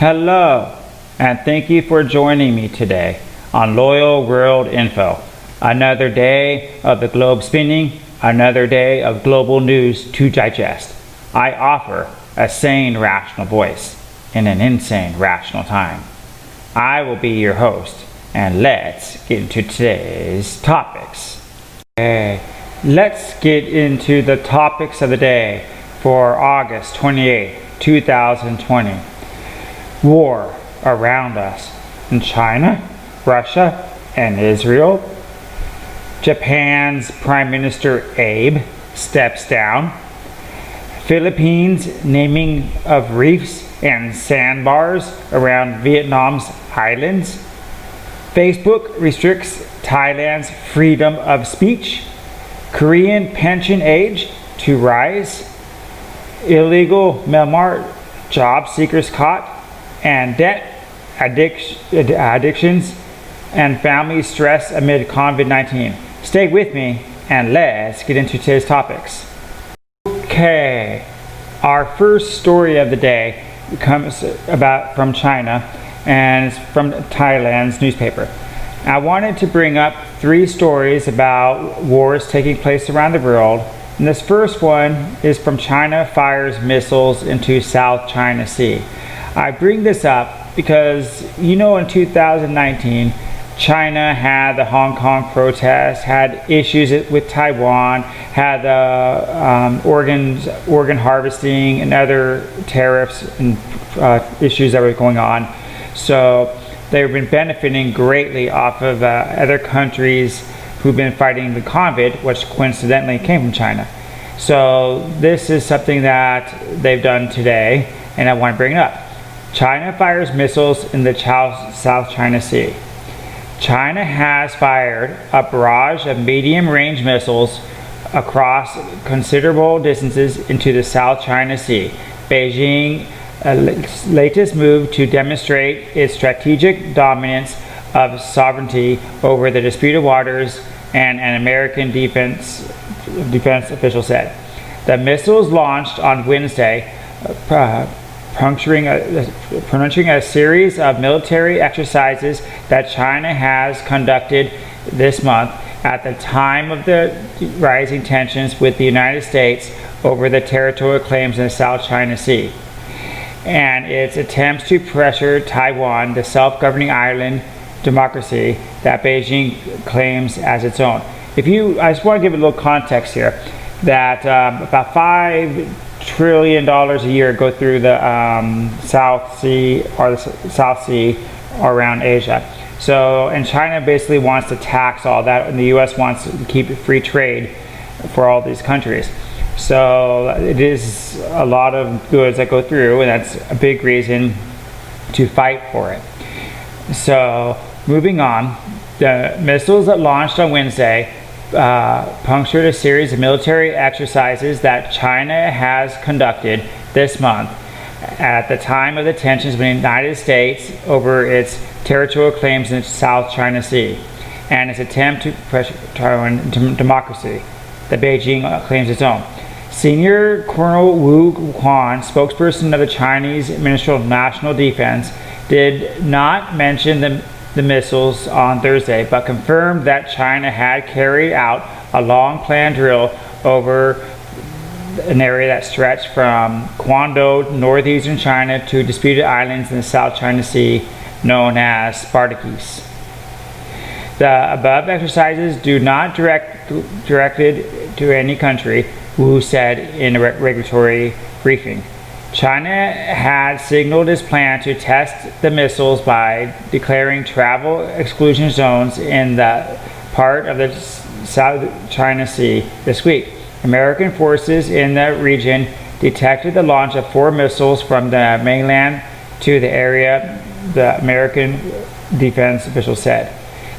Hello, and thank you for joining me today on Loyal World Info. Another day of the globe spinning, another day of global news to digest. I offer a sane, rational voice in an insane, rational time. I will be your host, and let's get into today's topics. Okay, let's get into the topics of the day for August 28, 2020. War around us in China, Russia, and Israel. Japan's Prime Minister Abe steps down. Philippines naming of reefs and sandbars around Vietnam's islands. Facebook restricts Thailand's freedom of speech. Korean pension age to rise. Illegal Myanmar job seekers caught. And debt addictions and family stress amid COVID-19. Stay with me and let's get into today's topics. Okay, our first story of the day comes from China, and it's from Thailand's newspaper. I wanted to bring up 3 stories about wars taking place around the world, and this first one is from China fires missiles into South China Sea. I bring this up because, in 2019, China had the Hong Kong protests, had issues with Taiwan, had the organ harvesting and other tariffs and issues that were going on. So they've been benefiting greatly off of other countries who've been fighting the convid, which coincidentally came from China. So this is something that they've done today, and I want to bring it up. China fires missiles in the South China Sea. China has fired a barrage of medium-range missiles across considerable distances into the South China Sea. Beijing's latest move to demonstrate its strategic dominance of sovereignty over the disputed waters, and an American defense official said. The missiles launched on Wednesday, puncturing a series of military exercises that China has conducted this month at the time of the rising tensions with the United States over the territorial claims in the South China Sea and its attempts to pressure Taiwan, the self-governing island democracy that Beijing claims as its own. I just want to give a little context here that about $5 trillion a year go through the South Sea around Asia. So, and China basically wants to tax all that, and the U.S. wants to keep free trade for all these countries. So it is a lot of goods that go through, and that's a big reason to fight for it. So moving on, the missiles that launched on Wednesday punctured a series of military exercises that China has conducted this month at the time of the tensions between the United States over its territorial claims in the South China Sea and its attempt to pressure Taiwan democracy that Beijing claims its own. Senior Colonel Wu Quan, spokesperson of the Chinese Ministry of National Defense, did not mention the missiles on Thursday, but confirmed that China had carried out a long-planned drill over an area that stretched from Guangdong, northeastern China, to disputed islands in the South China Sea known as Spartacus. The above exercises do not directed to any country, Wu said in a regulatory briefing. China had signaled its plan to test the missiles by declaring travel exclusion zones in the part of the South China Sea this week. American forces in the region detected the launch of 4 missiles from the mainland to the area, the American defense official said.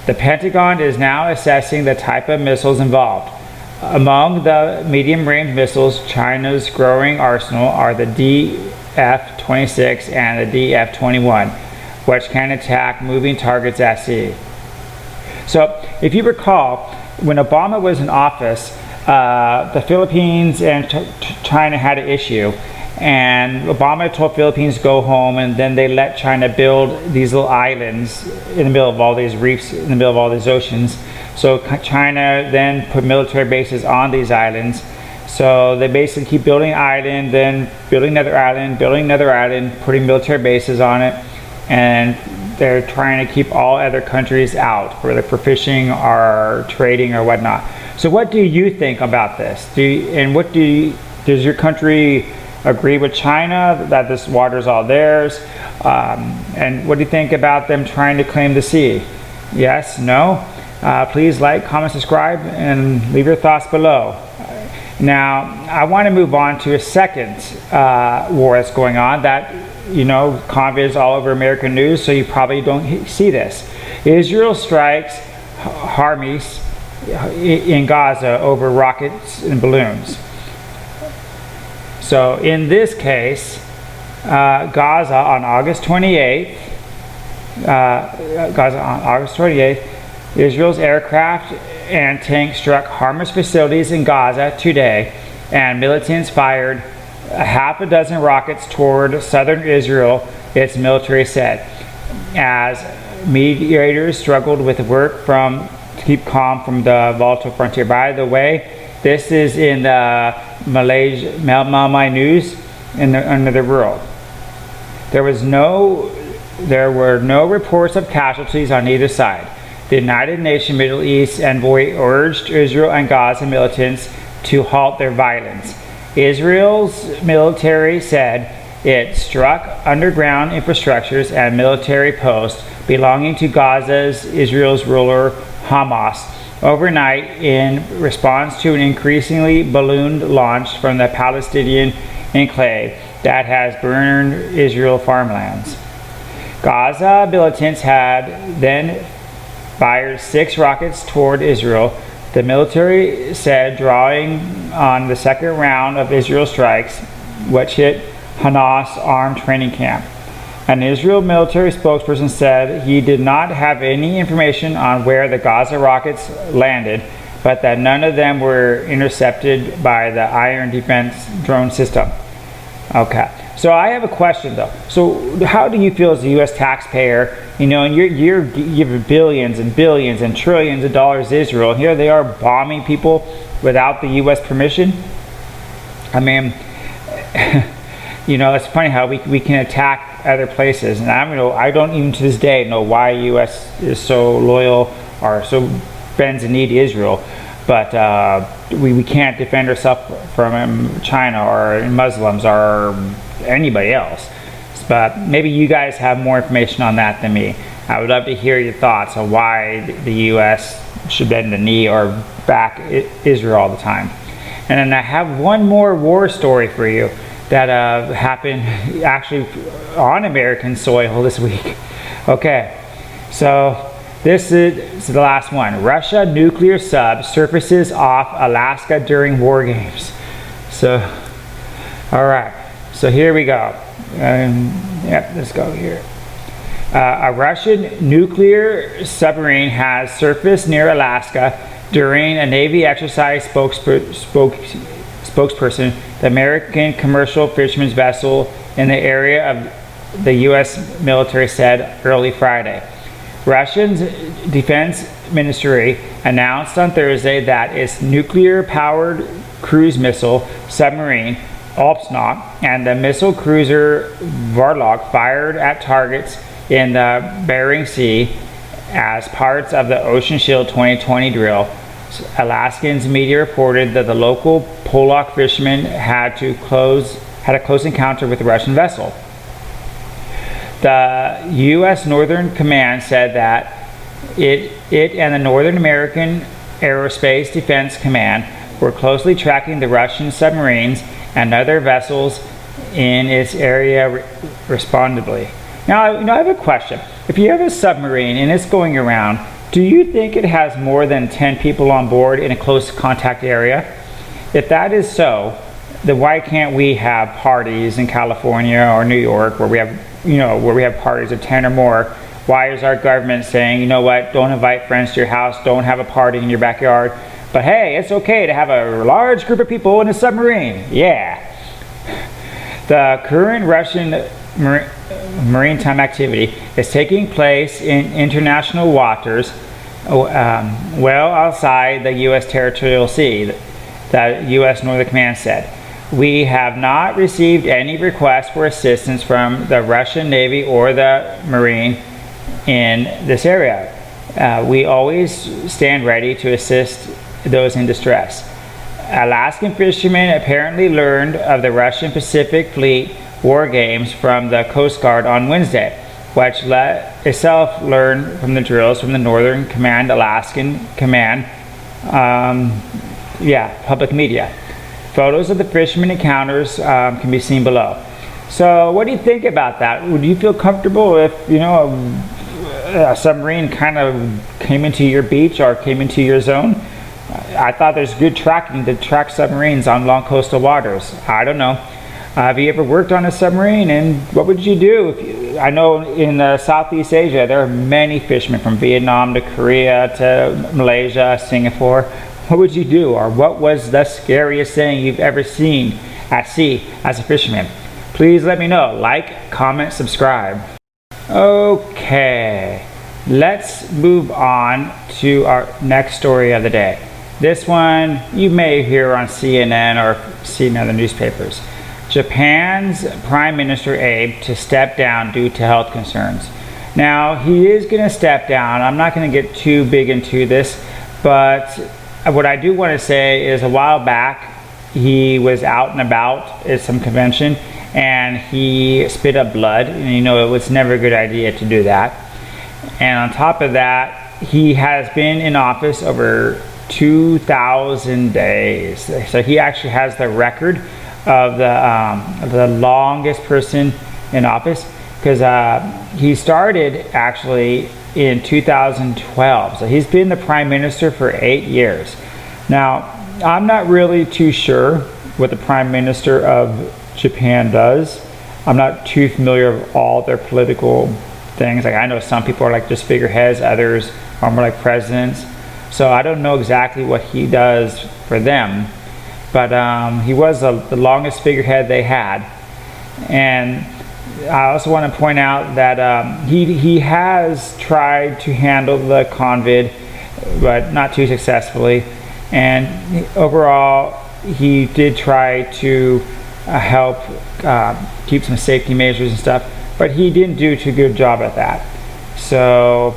The Pentagon is now assessing the type of missiles involved. Among the medium-range missiles, China's growing arsenal are the DF-26 and the DF-21, which can attack moving targets at sea. So, if you recall, when Obama was in office, the Philippines and China had an issue, and Obama told Philippines to go home, and then they let China build these little islands in the middle of all these reefs, in the middle of all these oceans. So China then put military bases on these islands. So they basically keep building an island, then building another island, putting military bases on it, and they're trying to keep all other countries out, whether for fishing or trading or whatnot. So what do you think about this? Does your country agree with China that this water is all theirs? And what do you think about them trying to claim the sea? Yes, no? Please like, comment, subscribe, and leave your thoughts below. Now, I want to move on to a second war that's going on that, convid is all over American news, so you probably don't see this. Israel strikes Hamas in Gaza over rockets and balloons. So in this case, Gaza on August 28th, Israel's aircraft and tanks struck Hamas facilities in Gaza today, and militants fired a half a dozen rockets toward southern Israel, its military said, as mediators struggled with work to keep calm from the volatile frontier. By the way, this is in the Myanmar news under the world. There were no reports of casualties on either side. The United Nations Middle East envoy urged Israel and Gaza militants to halt their violence. Israel's military said it struck underground infrastructures and military posts belonging to Israel's ruler Hamas overnight in response to an increasingly balloon launched from the Palestinian enclave that has burned Israel farmlands. Gaza militants had then fired 6 rockets toward Israel, the military said, drawing on the second round of Israel strikes, which hit Hamas armed training camp. An Israel military spokesperson said he did not have any information on where the Gaza rockets landed, but that none of them were intercepted by the Iron Defense drone system. Okay, so I have a question though. So how do you feel as a U.S. taxpayer, and you're giving billions and billions and trillions of dollars to Israel, and here they are bombing people without the U.S. permission? I mean, it's funny how we can attack other places, and I don't even to this day know why U.S. is so loyal or so bends the knee to Israel, but we can't defend ourselves from China or Muslims or anybody else. But maybe you guys have more information on that than me. I would love to hear your thoughts on why the U.S. should bend the knee or back Israel all the time. And then I have one more war story for you that happened actually on American soil this week. Okay, so this is the last one. Russia nuclear sub surfaces off Alaska during war games. So, all right. So here we go. Let's go here. A Russian nuclear submarine has surfaced near Alaska during a Navy exercise. Spokesperson, the American commercial fisherman's vessel in the area of the U.S. military said early Friday. Russia's defense ministry announced on Thursday that its nuclear-powered cruise missile submarine Alpsnok and the missile cruiser Varlok fired at targets in the Bering Sea as parts of the Ocean Shield 2020 drill. Alaskans media reported that the local Pollock fishermen had a close encounter with the Russian vessel. The U.S. Northern Command said that it and the Northern American Aerospace Defense Command were closely tracking the Russian submarines and other vessels in its area respondibly. Now, I have a question. If you have a submarine and it's going around, do you think it has more than 10 people on board in a close contact area? If that is so, then why can't we have parties in California or New York where we have parties of 10 or more? Why is our government saying, you know what, don't invite friends to your house, don't have a party in your backyard, but hey, it's okay to have a large group of people in a submarine? Yeah. The current Russian maritime activity is taking place in international waters well outside the U.S. territorial sea, the U.S. Northern Command said. We have not received any requests for assistance from the Russian Navy or the Marine in this area. We always stand ready to assist those in distress. Alaskan fishermen apparently learned of the Russian Pacific Fleet war games from the Coast Guard on Wednesday, which let itself learn from the drills from the Northern Command, Alaskan Command, public media. Photos of the fishermen encounters can be seen below. So what do you think about that? Would you feel comfortable if, a submarine kind of came into your beach or came into your zone? I thought there's good tracking to track submarines on long coastal waters. I don't know. Have you ever worked on a submarine, and what would you do? I know in Southeast Asia there are many fishermen from Vietnam to Korea to Malaysia, Singapore. What would you do, or what was the scariest thing you've ever seen at sea as a fisherman? Please let me know. Like, comment, subscribe. Okay, let's move on to our next story of the day. This one you may hear on CNN or see in other newspapers. Japan's Prime Minister Abe to step down due to health concerns. Now, he is going to step down. I'm not going to get too big into this, but what I do want to say is a while back he was out and about at some convention and he spit up blood, and it was never a good idea to do that. And on top of that, he has been in office over 2,000 days. So he actually has the record of the longest person in office, because he started actually in 2012. So he's been the prime minister for 8 years. Now, I'm not really too sure what the prime minister of Japan does. I'm not too familiar with all their political things. Like, I know some people are like just figureheads, others are more like presidents. So I don't know exactly what he does for them. But he was the longest figurehead they had. And I also want to point out that he has tried to handle the convid, but not too successfully. And overall, he did try to help keep some safety measures and stuff, but he didn't do too good job at that. So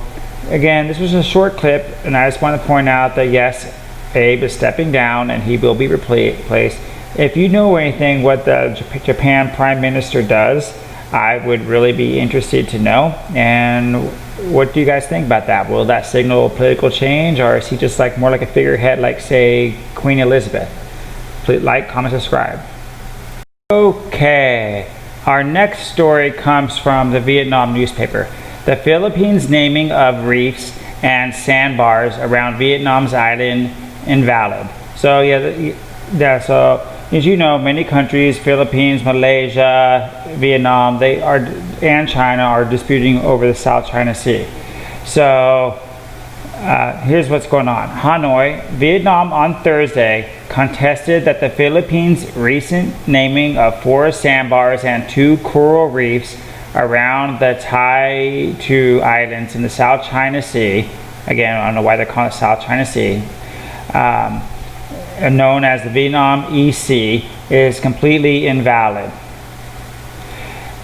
again, this was a short clip, and I just want to point out that yes, Abe is stepping down and he will be replaced. If you know anything what the Japan Prime Minister does, I would really be interested to know. And what do you guys think about that? Will that signal political change, or is he just like more like a figurehead like, say, Queen Elizabeth? Please like, comment, subscribe. Okay, our next story comes from the Vietnam newspaper. The Philippines' naming of reefs and sandbars around Vietnam's island invalid. So so as you know, many countries, Philippines, Malaysia, Vietnam, and China are disputing over the South China Sea. So here's what's going on. Hanoi, Vietnam on Thursday contested that the Philippines' recent naming of 4 sandbars and 2 coral reefs around the Tai Tu Islands in the South China Sea, again, I don't know why they're calling it South China Sea, known as the Vietnam EC, is completely invalid.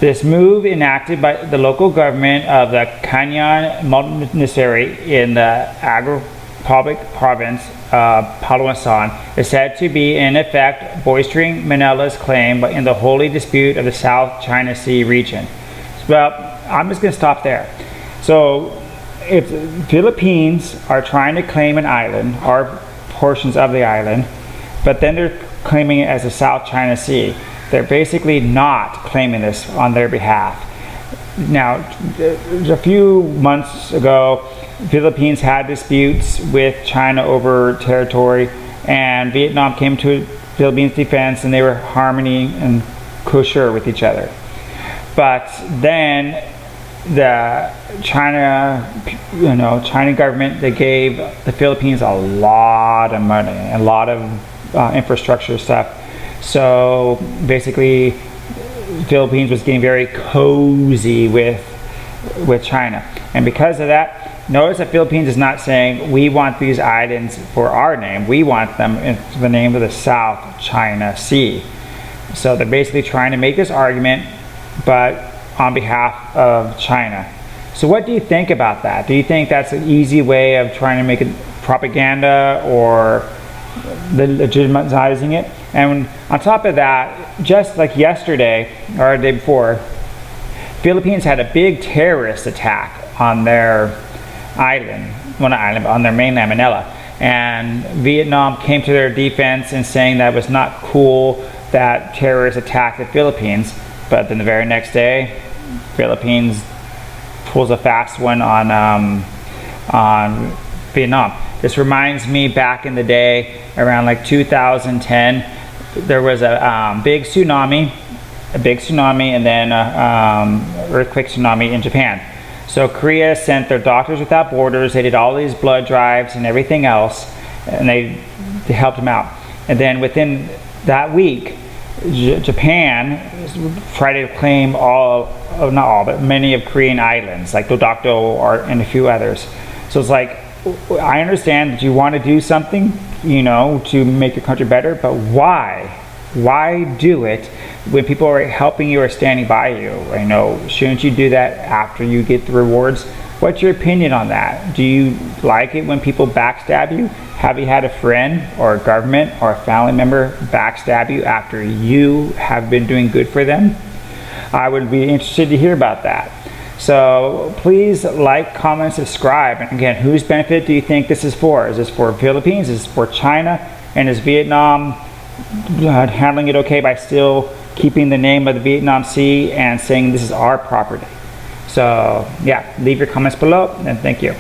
This move, enacted by the local government of the Canyon Monastery in the Agro-Public Province of Palawan, is said to be in effect bolstering Manila's claim in the holy dispute of the South China Sea region. Well, I'm just going to stop there. So if the Philippines are trying to claim an island or portions of the island, but then they're claiming it as the South China Sea, they're basically not claiming this on their behalf. Now, a few months ago, Philippines had disputes with China over territory, and Vietnam came to Philippines' defense, and they were harmony and kosher with each other. But then the China government, they gave the Philippines a lot of money, a lot of infrastructure stuff. So basically, Philippines was getting very cozy with China. And because of that, notice that Philippines is not saying we want these islands for our name. We want them in the name of the South China Sea. So they're basically trying to make this argument, but on behalf of China. So what do you think about that? Do you think that's an easy way of trying to make it propaganda or legitimizing it? And on top of that, just like yesterday or the day before, Philippines had a big terrorist attack on their island, well not island, but on their mainland, Manila. And Vietnam came to their defense in saying that it was not cool that terrorists attacked the Philippines. But then the very next day, Philippines pulls a fast one on Vietnam. This reminds me back in the day, around like 2010, there was a big tsunami, and then earthquake tsunami in Japan. So Korea sent their Doctors Without Borders. They did all these blood drives and everything else, and they helped them out. And then within that week, Japan tried to claim not all, but many of Korean islands, like Dodokdo and a few others. So it's like, I understand that you want to do something, to make your country better, but why? Why do it when people are helping you or standing by you? Shouldn't you do that after you get the rewards? What's your opinion on that? Do you like it when people backstab you? Have you had a friend or a government or a family member backstab you after you have been doing good for them? I would be interested to hear about that. So please like, comment, subscribe. And again, whose benefit do you think this is for? Is this for Philippines? Is this for China? And is Vietnam handling it okay by still keeping the name of the Vietnam Sea and saying this is our property? So yeah, leave your comments below, and thank you.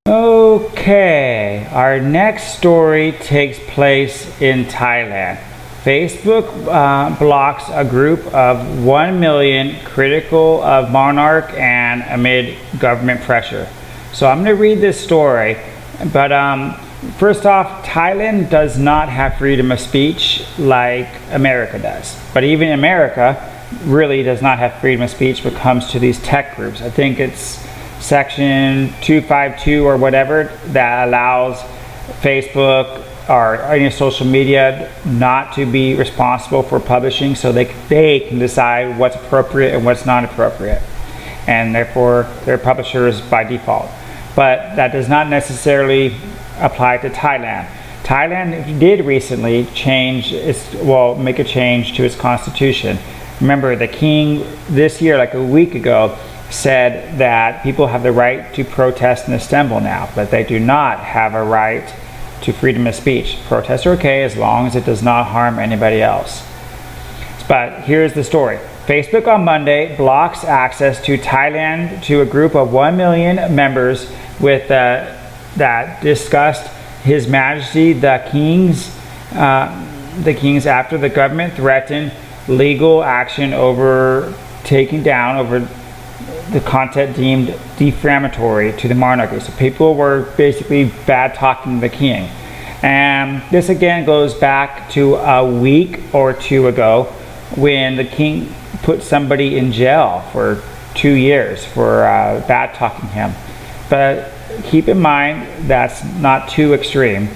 Okay, our next story takes place in Thailand. Facebook blocks a group of 1 million critical of monarch and amid government pressure. So I'm going to read this story, but first off, Thailand does not have freedom of speech like America does. But even America really does not have freedom of speech when it comes to these tech groups. I think it's section 252 or whatever that allows Facebook or any social media not to be responsible for publishing, so they can decide what's appropriate and what's not appropriate, and therefore they're publishers by default. But that does not necessarily apply to Thailand. Thailand did recently make a change to its constitution. Remember, the king this year, like a week ago, said that people have the right to protest and assemble now, but they do not have a right to freedom of speech. Protests are okay as long as it does not harm anybody else. But here's the story. Facebook on Monday blocks access to Thailand to a group of 1 million members with that discussed His Majesty the King's after the government threatened legal action over taking down the content deemed defamatory to the monarchy. So people were basically bad talking the king. And this again goes back to a week or two ago when the king put somebody in jail for 2 years for bad talking him. But keep in mind that's not too extreme.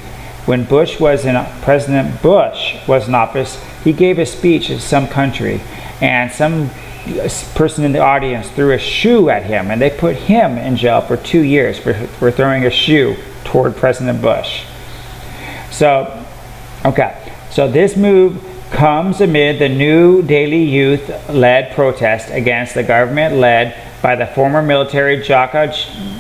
When President Bush was in office, he gave a speech in some country, and some person in the audience threw a shoe at him, and they put him in jail for 2 years for throwing a shoe toward President Bush. So this move comes amid the new Daily Youth-led protest against the government led by the former military Jaka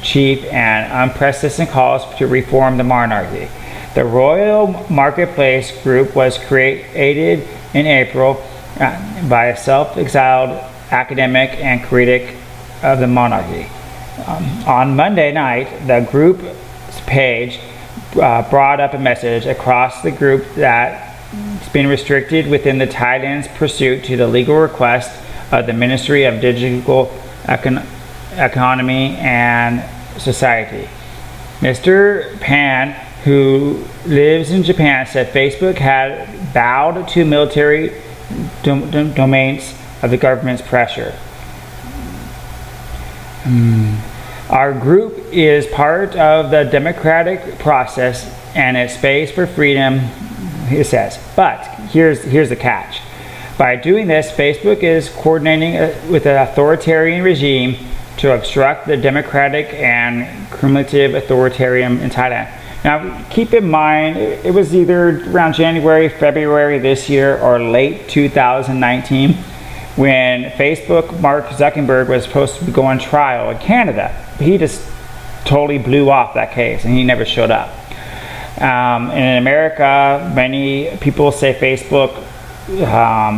chief and unprecedented calls to reform the monarchy. The Royal Marketplace group was created in April by a self-exiled academic and critic of the monarchy. On Monday night, the group's page brought up a message across the group that it's been restricted within the Thailand's pursuit to the legal request of the Ministry of Digital Economy and Society. Mr. Pan, who lives in Japan, said Facebook had bowed to military domains of the government's pressure. Our group is part of the democratic process and its space for freedom, it says. But here's the catch. By doing this, Facebook is coordinating with an authoritarian regime to obstruct the democratic and cumulative authoritarian in Thailand. Now, keep in mind, it was either around January, February this year, or late 2019 when Facebook, Mark Zuckerberg, was supposed to go on trial in Canada. But he just totally blew off that case, and he never showed up. And in America, many people say Facebook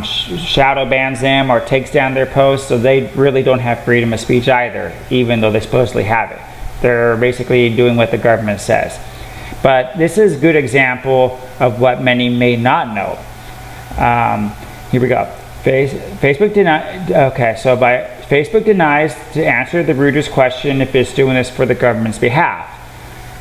shadow bans them or takes down their posts, so they really don't have freedom of speech either, even though they supposedly have it. They're basically doing what the government says. But this is a good example of what many may not know. Here we go. Facebook denies to answer the Reuters question if it's doing this for the government's behalf.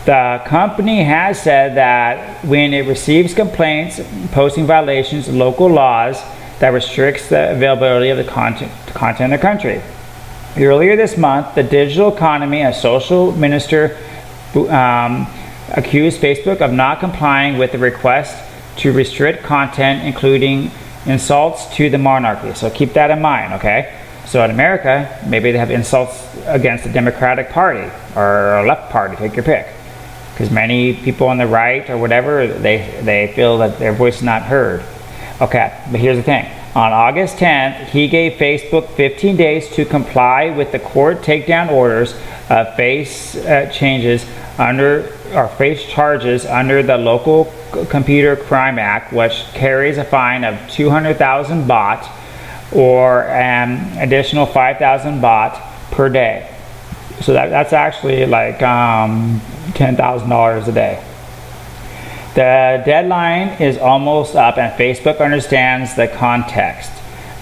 The company has said that when it receives complaints posting violations of local laws that restricts the availability of the content in the country. Earlier this month, the digital economy and social minister accused Facebook of not complying with the request to restrict content, including insults to the monarchy. So keep that in mind, okay? So in America, maybe they have insults against the Democratic Party or left party, take your pick. Because many people on the right or whatever, they feel that their voice is not heard. Okay, but here's the thing. On August 10th, he gave Facebook 15 days to comply with the court takedown orders of face charges under the Local Computer Crime Act, which carries a fine of 200,000 baht or an additional 5,000 baht per day. So that's actually like $10,000 a day. The deadline is almost up, and Facebook understands the context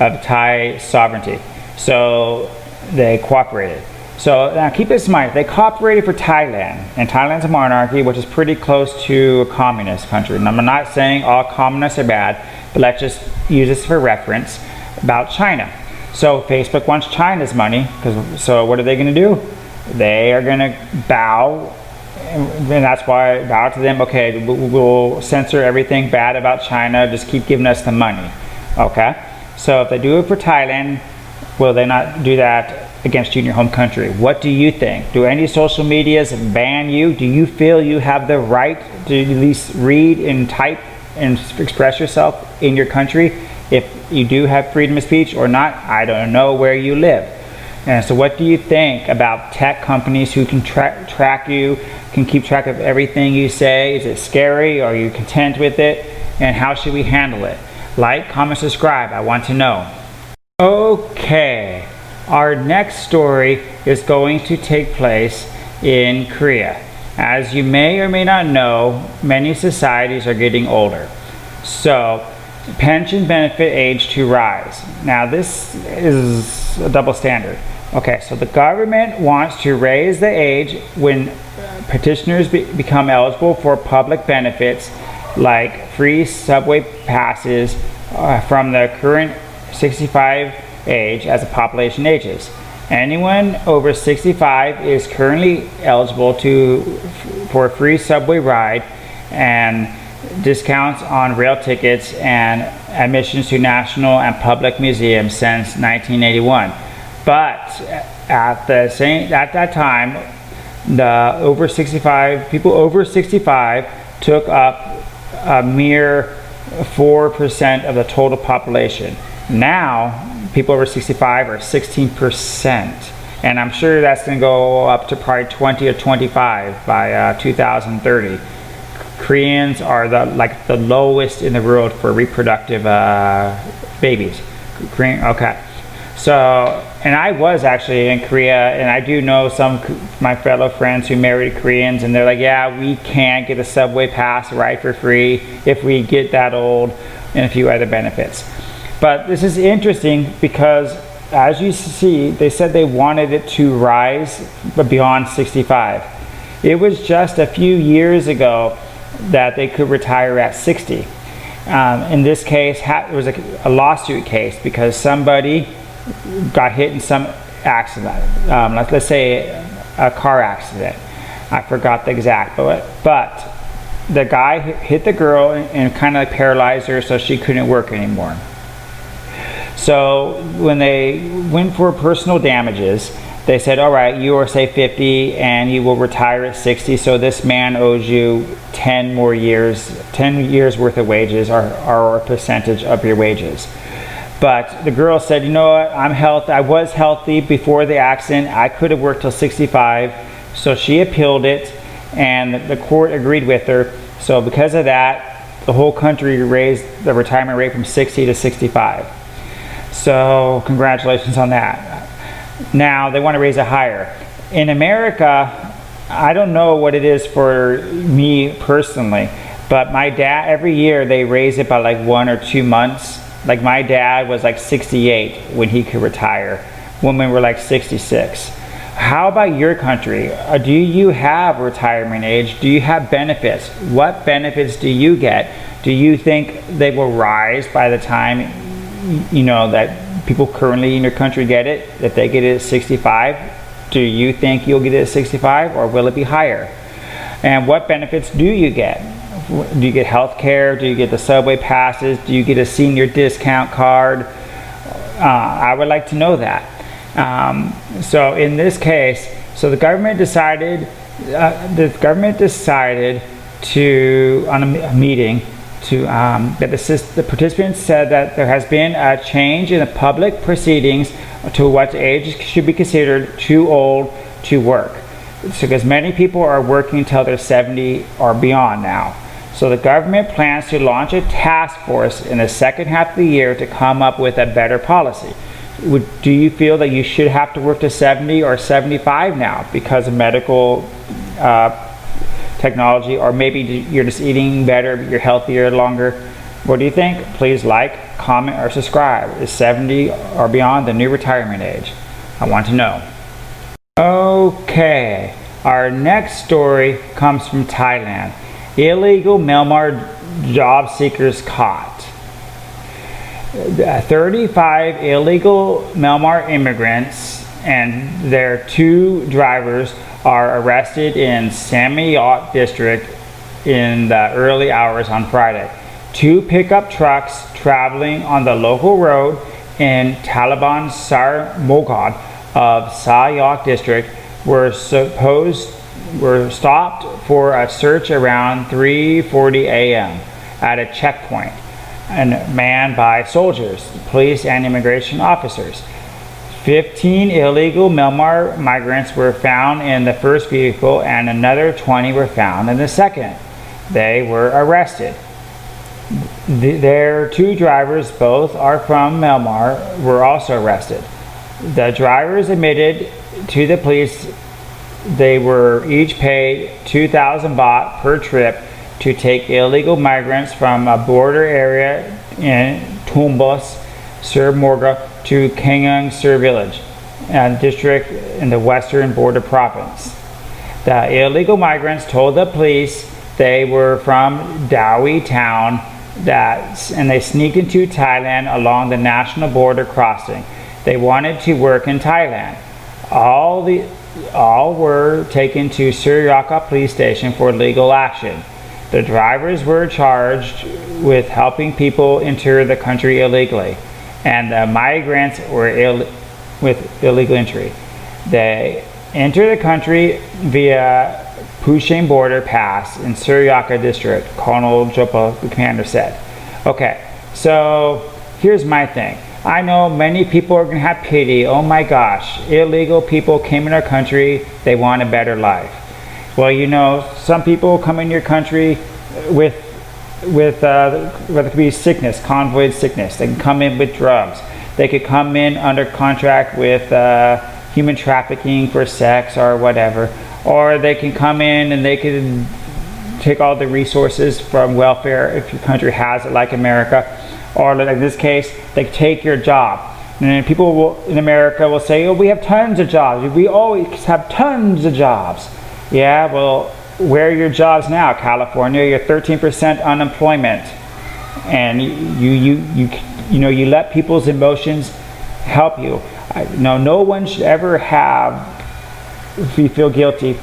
of Thai sovereignty, so they cooperated. So now keep this in mind, they cooperated for Thailand, and Thailand's a monarchy, which is pretty close to a communist country. And I'm not saying all communists are bad, but let's just use this for reference about China. So Facebook wants China's money, so what are they going to do? They are going to bow, and that's why bow to them. Okay, we'll censor everything bad about China, just keep giving us the money. Okay, so if they do it for Thailand, will they not do that against you in your home country? What do you think? Do any social medias ban you? Do you feel you have the right to at least read and type and express yourself in your country if you do have freedom of speech or not? I don't know where you live. And so what do you think about tech companies who can track you, can keep track of everything you say? Is it scary? Are you content with it? And how should we handle it? Like, comment, subscribe. I want to know. Okay, our next story is going to take place in Korea. As you may or may not know, many societies are getting older. So, pension benefit age to rise. Now this is a double standard. Okay, so the government wants to raise the age when petitioners become eligible for public benefits like free subway passes from the current 65 age as the population ages. Anyone over 65 is currently eligible for a free subway ride and discounts on rail tickets and admissions to national and public museums since 1981. But at that time, people over 65 took up a mere 4% of the total population. Now, people over 65 are 16%, and I'm sure that's going to go up to probably 20 or 25 by 2030. Koreans are the lowest in the world for reproductive babies. Okay, so, and I was actually in Korea, and I do know some of my fellow friends who married Koreans, and they're like, yeah, we can't get a subway pass ride for free if we get that old, and a few other benefits. But this is interesting because, as you see, they said they wanted it to rise beyond 65. It was just a few years ago that they could retire at 60. In this case, it was a lawsuit case because somebody got hit in some accident. Let's say a car accident. I forgot the exact, but the guy hit the girl and kind of paralyzed her so she couldn't work anymore. So when they went for personal damages, they said, all right, you are say 50 and you will retire at 60, so this man owes you 10 years worth of wages or a percentage of your wages. But the girl said, you know what, I was healthy before the accident, I could have worked till 65, so she appealed it and the court agreed with her. So because of that, the whole country raised the retirement rate from 60 to 65. So congratulations on that. Now they want to raise it higher. In America, I don't know what it is for me personally, but my dad, every year they raise it by like 1 or 2 months. Like my dad was like 68 when he could retire. Women were like 66. How about your country? Do you have retirement age? Do you have benefits? What benefits do you get? Do you think they will rise by the time that people currently in your country get it, that they get it at 65? Do you think you'll get it at 65, or will it be higher? And what benefits do you get? Do you get health care? Do you get the subway passes? Do you get a senior discount card? I would like to know that. So in this case, the government decided to, on a meeting, that the participants said that there has been a change in the public proceedings to what age should be considered too old to work. So because many people are working until they're 70 or beyond now. So the government plans to launch a task force in the second half of the year to come up with a better policy. Do you feel that you should have to work to 70 or 75 now because of medical technology, or maybe you're just eating better, you're healthier longer? What do you think? Please like, comment, or subscribe. Is 70 or beyond the new retirement age? I want to know. Okay, our next story comes from Thailand. Illegal Myanmar job seekers caught. 35 illegal Myanmar immigrants and their 2 drivers are arrested in Samyok district in the early hours on Friday. 2 pickup trucks traveling on the local road in Taliban Sarmogad of Sayok district were stopped for a search around 3:40 a.m. at a checkpoint and manned by soldiers, police, and immigration officers. 15 illegal Myanmar migrants were found in the first vehicle and another 20 were found in the second. They were arrested. Their 2 drivers, both are from Myanmar, were also arrested. The drivers admitted to the police they were each paid 2,000 baht per trip to take illegal migrants from a border area in Tumbus, Sir Morga, to Kangang Sir village, a district in the western border province. The illegal migrants told the police they were from Dawi town and they sneaked into Thailand along the national border crossing. They wanted to work in Thailand. All were taken to Suryaka police station for legal action. The drivers were charged with helping people enter the country illegally, and the migrants were with illegal entry. They entered the country via Pushing border pass in Suryaka district, Colonel Jopa, the commander, said. Okay, so here's my thing. I know many people are going to have pity. Oh my gosh, illegal people came in our country, they want a better life. Well, some people come in your country with whether it could be sickness, convoy sickness. They can come in with drugs. They could come in under contract with human trafficking for sex or whatever. Or they can come in and they can take all the resources from welfare if your country has it, like America. Or like in this case, they take your job. And then people in America will say, oh, we have tons of jobs. We always have tons of jobs. Yeah, well, where are your jobs now, California? You're 13% unemployment. and you let people's emotions help you. No one should ever feel guilty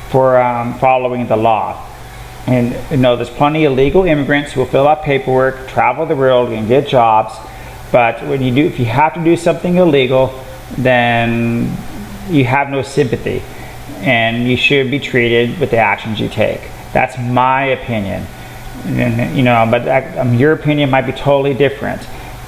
for following the law. And there's plenty of legal immigrants who will fill out paperwork, travel the world, and get jobs. But if you have to do something illegal, then you have no sympathy, and you should be treated with the actions you take. That's my opinion. But your opinion might be totally different.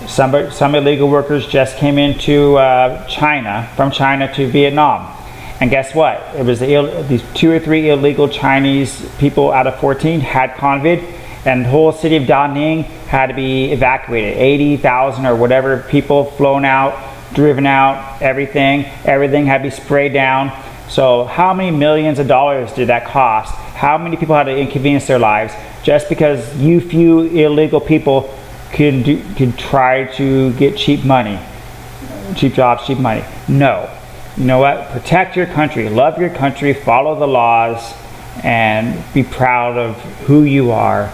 Some illegal workers just came into from China to Vietnam. And guess what? It was these 2 or 3 illegal Chinese people out of 14 had convid, and the whole city of Da Nang had to be evacuated. 80,000 or whatever people flown out, driven out, everything had to be sprayed down. So how many millions of dollars did that cost? How many people had to inconvenience their lives just because few illegal people could try to get cheap jobs, cheap money? No. You know what? Protect your country, love your country, follow the laws, and be proud of who you are.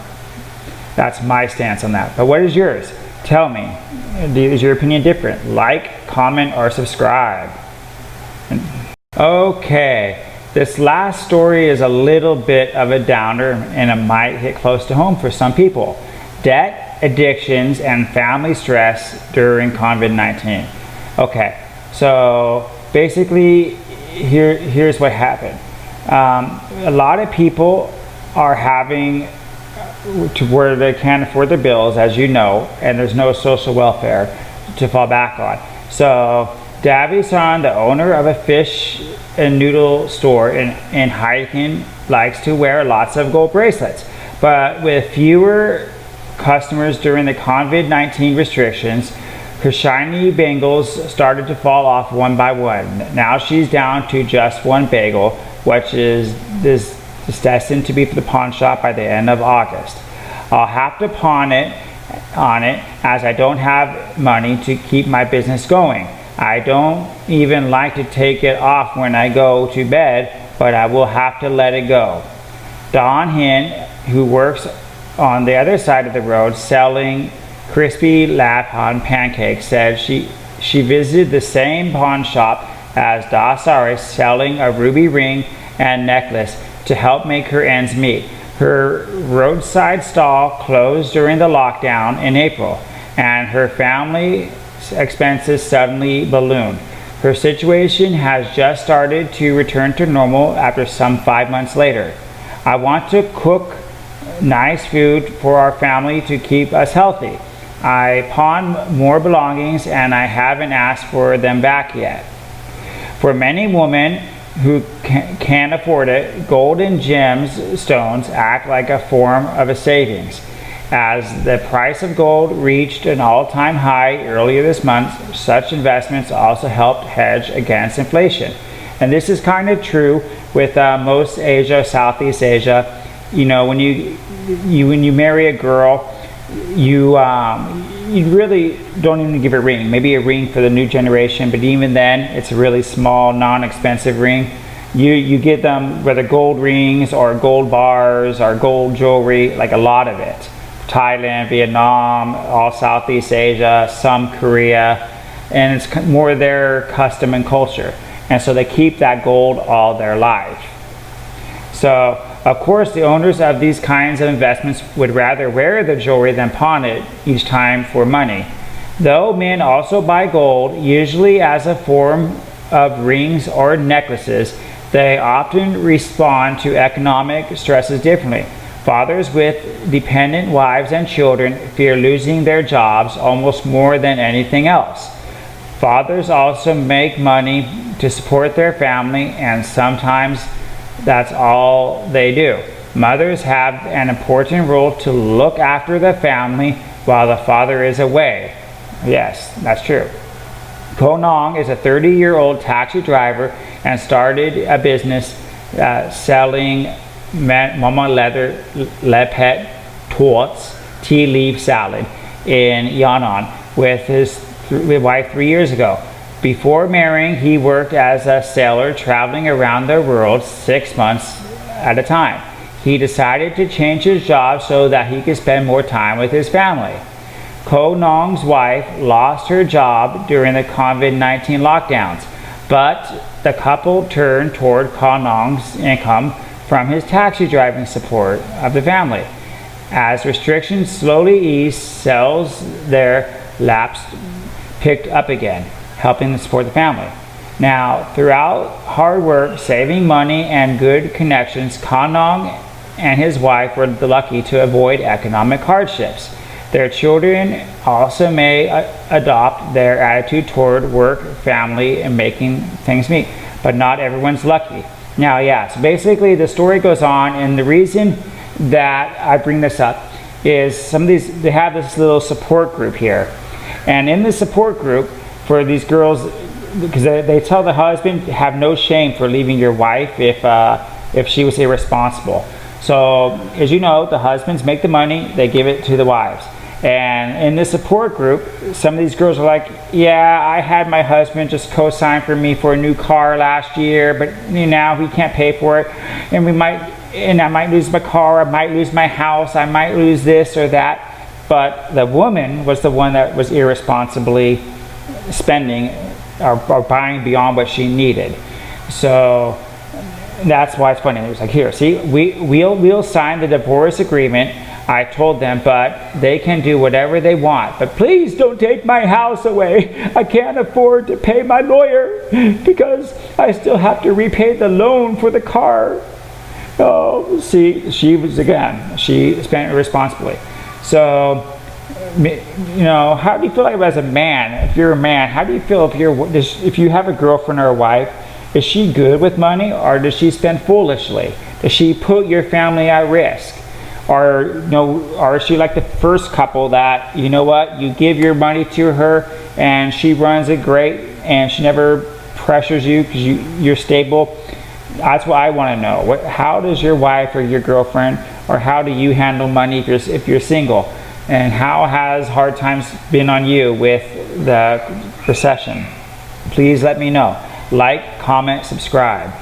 That's my stance on that. But what is yours? Tell me. Is your opinion different? Like, comment, or subscribe. Okay, this last story is a little bit of a downer, and it might hit close to home for some people. Debt, addictions, and family stress during COVID-19. Okay, so basically, here's what happened. A lot of people are having to where they can't afford their bills, as you know, and there's no social welfare to fall back on. So Davison, the owner of a fish and noodle store in Haikin, likes to wear lots of gold bracelets. But with fewer customers during the COVID-19 restrictions, her shiny bangles started to fall off one by one. Now she's down to just one bagel, which is destined to be for the pawn shop by the end of August. I'll have to pawn it as I don't have money to keep my business going. I don't even like to take it off when I go to bed, but I will have to let it go. Dawn Hin, who works on the other side of the road selling crispy lapon pancakes, said she visited the same pawn shop as Da Sari, selling a ruby ring and necklace to help make her ends meet. Her roadside stall closed during the lockdown in April, and her family expenses suddenly ballooned. Her situation has just started to return to normal after some 5 months later. I want to cook nice food for our family to keep us healthy. I pawned more belongings and I haven't asked for them back yet. For many women who can't afford it, gold and gemstones act like a form of a savings. As the price of gold reached an all-time high earlier this month, such investments also helped hedge against inflation. And this is kind of true with most Asia, Southeast Asia. When you marry a girl, you really don't even give a ring. Maybe a ring for the new generation, but even then, it's a really small, non-expensive ring. You get them whether gold rings or gold bars or gold jewelry, like a lot of it. Thailand, Vietnam, all Southeast Asia, some Korea, and it's more their custom and culture. And so they keep that gold all their life. So, of course, the owners of these kinds of investments would rather wear the jewelry than pawn it each time for money. Though men also buy gold, usually as a form of rings or necklaces, they often respond to economic stresses differently. Fathers with dependent wives and children fear losing their jobs almost more than anything else. Fathers also make money to support their family, and sometimes that's all they do. Mothers have an important role to look after the family while the father is away. Yes, that's true. Ko Nong is a 30-year-old taxi driver and started a business selling Mama Leather Lepet Torts tea leaf salad in Yangon with his wife 3 years ago. Before marrying, he worked as a sailor traveling around the world 6 months at a time. he decided to change his job so that he could spend more time with his family. Ko Nong's wife lost her job during the COVID-19 lockdowns, but the couple turned toward Ko Nong's income from his taxi driving support of the family. As restrictions slowly eased, sales their lapsed picked up again, helping to support the family. Now, throughout hard work, saving money, and good connections, Ko Nong and his wife were lucky to avoid economic hardships. Their children also may adopt their attitude toward work, family, and making things meet, but not everyone's lucky. Now, so basically the story goes on, and the reason that I bring this up is some of these, they have this little support group here. And in the support group for these girls, because they tell the husband, have no shame for leaving your wife if she was irresponsible. So, as you know, the husbands make the money, they give it to the wives. And in the support group, some of these girls are like, yeah, I had my husband just co-sign for me for a new car last year, but now he can't pay for it, and I might lose my car, I might lose my house, I might lose this or that. But the woman was the one that was irresponsibly spending or buying beyond what she needed. So that's why it's funny. It was like, here, see, we'll sign the divorce agreement. I told them, but they can do whatever they want. But please don't take my house away. I can't afford to pay my lawyer because I still have to repay the loan for the car. Oh, see, she spent irresponsibly. So, how do you feel like as a man? If you're a man, how do you feel if you have a girlfriend or a wife? Is she good with money, or does she spend foolishly? Does she put your family at risk? Or is she like the first couple that, you give your money to her and she runs it great and she never pressures you because you're stable? That's what I want to know. How does your wife or your girlfriend, or how do you handle money if you're single? And how has hard times been on you with the recession? Please let me know. Like, comment, subscribe.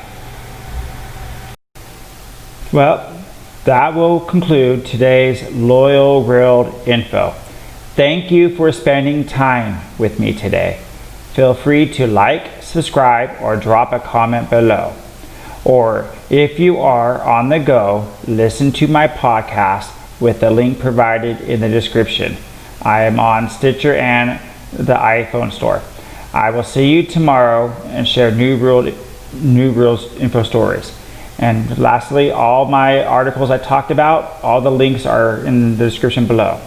Well, that will conclude today's Loyal World info. Thank you for spending time with me today. Feel free to like, subscribe, or drop a comment below. Or if you are on the go, listen to my podcast with the link provided in the description. I am on Stitcher and the iPhone store. I will see you tomorrow and share New World info stories. And lastly, all my articles I talked about, all the links are in the description below.